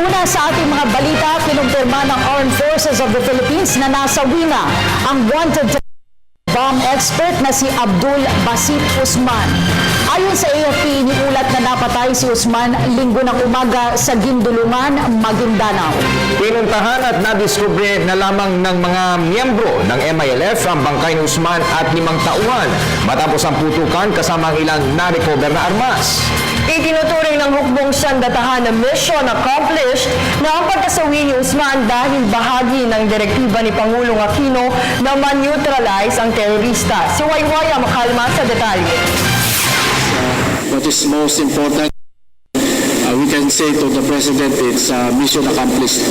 Una sa ating mga balita, kinumpirma ng Armed Forces of the Philippines na nasawi na ang wanted bomb expert na si Abdul Basit Usman. Ayon sa AFP, iniulat na napatay si Usman linggo ng umaga sa Gindulungan, Maguindanao. Pinuntahan at nadiskubre na lamang ng mga miyembro ng MILF ang bangkay ni Usman at 5 tauhan matapos ang putukan kasama ang ilang na-recover na armas. Itinuturing ng hukbong sandatahan na mission accomplished na ang pagkasawi ni Usman dahil bahagi ng direktiba ni Pangulong Aquino na man-neutralize ang terorista. Si Waywaya Makalma sa detalye. What is most important, we can say to the President, it's mission accomplished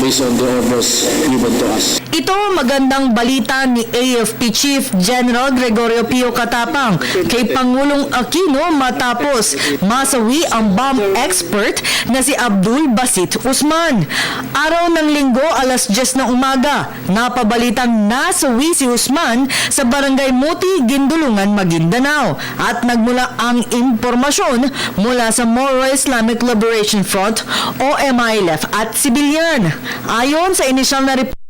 based on the orders given to us. Ito magandang balita ni AFP Chief General Gregorio Pio Katapang kay Pangulong Aquino matapos masawi ang bomb expert na si Abdul Basit Usman. Araw ng linggo, alas 10 ng umaga, napabalitang nasawi si Usman sa Barangay Muti, Gindulungan, Maguindanao at nagmula ang impormasyon mula sa Moro Islamic Liberation Front o MILF at sibilyan. Ayon sa inisyal na report,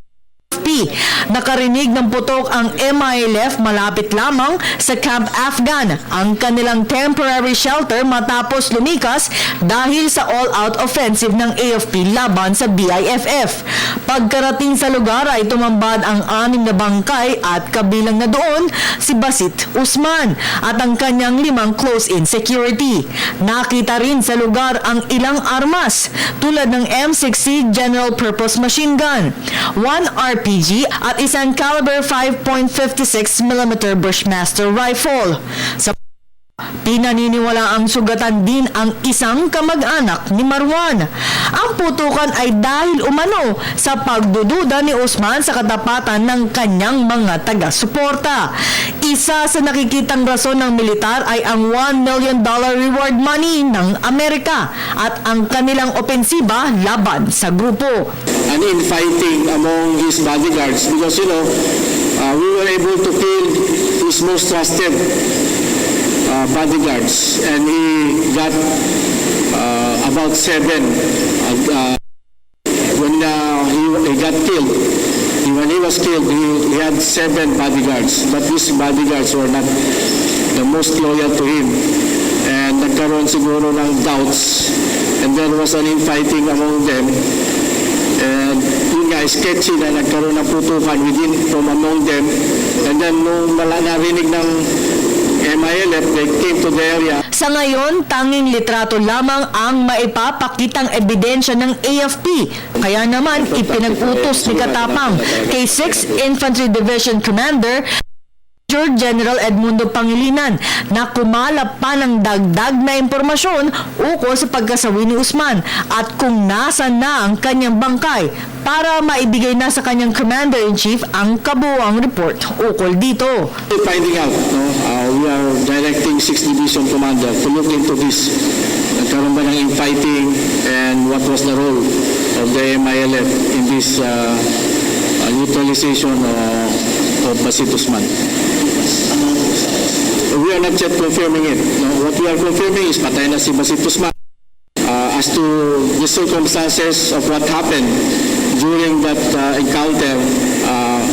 nakarinig ng putok ang MILF malapit lamang sa Camp Afghan, ang kanilang temporary shelter matapos lumikas dahil sa all-out offensive ng AFP laban sa BIFF. Pagkarating sa lugar ay tumambad ang 6 na bangkay at kabilang na doon si Basit Usman at ang kanyang 5 close-in security. Nakita rin sa lugar ang ilang armas tulad ng M60 General Purpose Machine Gun, 1 RPG at isang caliber 5.56mm Bushmaster rifle. Sa pinaniniwala ang sugatan din ang isang kamag-anak ni Marwan. Ang putukan ay dahil umano sa pagdududa ni Usman sa katapatan ng kanyang mga taga-suporta. Isa sa nakikitang rason ng militar ay ang $1 million reward money ng Amerika at ang kanilang opensiba laban sa grupo. An infighting among his bodyguards because, we were able to kill his most trusted bodyguards, and he got about 7 when he got killed. When he was killed, he had 7 bodyguards, but these bodyguards were not the most loyal to him, and nagkaroon siguro ng doubts, and there was an infighting among them, and yun nga, sketchy na nagkaroon ng putukan from among them, and then nung narinig ng MILF, they came to the area. Sa ngayon, tanging litrato lamang ang maipapakitang ebidensya ng AFP. Kaya naman, ipinag-utos ni Katapang kay 6th Infantry Division Commander Major General Edmundo Pangilinan na kumalap pa ng dagdag na impormasyon ukol sa pagkasawi ni Usman at kung nasan na ang kanyang bangkay para maibigay na sa kanyang Commander-in-Chief ang kabuuang report ukol dito. Finding out, we are directing 6th Division Commander to look into this. Nagkaroon ba ng infighting and what was the role of the MILF in this neutralization of Basit Usman. We are not yet confirming it. What we are confirming is patay na si Basit Usman. As to the circumstances of what happened during that encounter,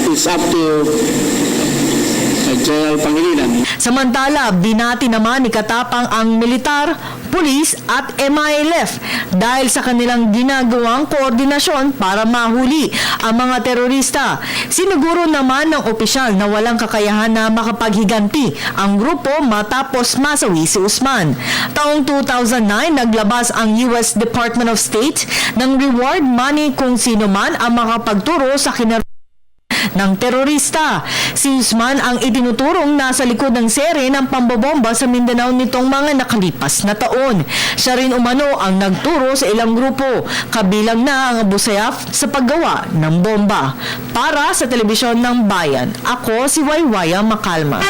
it's up to General Pangilinan. Samantala, binati naman ni Katapang ang militar, pulis at MILF dahil sa kanilang ginagawang koordinasyon para mahuli ang mga terorista. Siniguro naman ng opisyal na walang kakayahan na makapaghiganti ang grupo matapos masawi si Usman. Taong 2009, naglabas ang US Department of State ng reward money kung sino man ang makapagturo sa ng terorista. Si Usman ang itinuturong nasa likod ng sere ng pambobomba sa Mindanao nitong mga nakalipas na taon. Siya rin umano ang nagturo sa ilang grupo, kabilang na ang Abu Sayyaf sa paggawa ng bomba. Para sa Telebisyon ng Bayan, ako si Waywaya Makalma.